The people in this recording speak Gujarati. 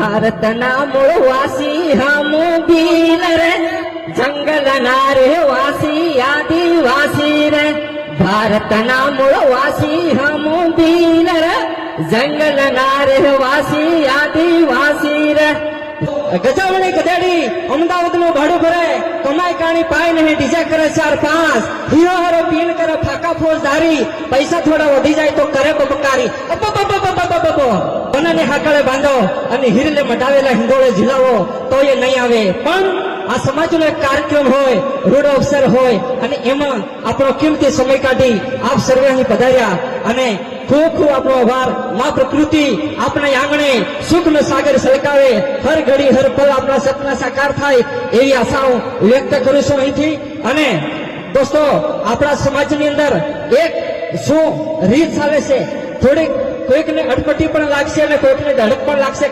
ભારતના મૂળવાસી હમુ ભીલ રે, જંગલના રહેવાસી આદિવાસી રે. ભારતના મૂળવાસી હમુ ભીલ રે, જંગલના રહેવાસી આદિવાસી રે. ગજાવણી ગધેડી અમદાવાદનું ભાડું ભરે, કમાઈ કાણી પાય નહીં, ડીજા કરે 4-5, હીરો હારો પીન કરે ફાકા ફોજદારી, પૈસા થોડા વધી જાય તો કરે બબકારી. કોનાને હાકળે બાંધો અને હીરલે મટાવેલા હિંડોળે ઝીલાવો તો એ નહીં આવે. પણ આ સમાજનો એક કાર્યક્રમ હોય, રૂડ અવસર હોય અને એમાં આપણો કિંમતી સમય કાઢી આપ સર્વે અહીં પધાર્યા અને ખૂબ ખૂબ આપણો આભાર. માં પ્રકૃતિ આપણા આંગણે સુખનો સાગર છલકાવે, હર ઘડી હર પલ આપણા સપના સાકાર થાય એવી આશાઓ વ્યક્ત કરું છું અહીંથી. અને દોસ્તો, આપણા સમાજની અંદર એક શું રીત ચાલે છે, થોડીક કોઈકને અટપટી પણ લાગશે અને કોઈકને ધડક પણ લાગશે,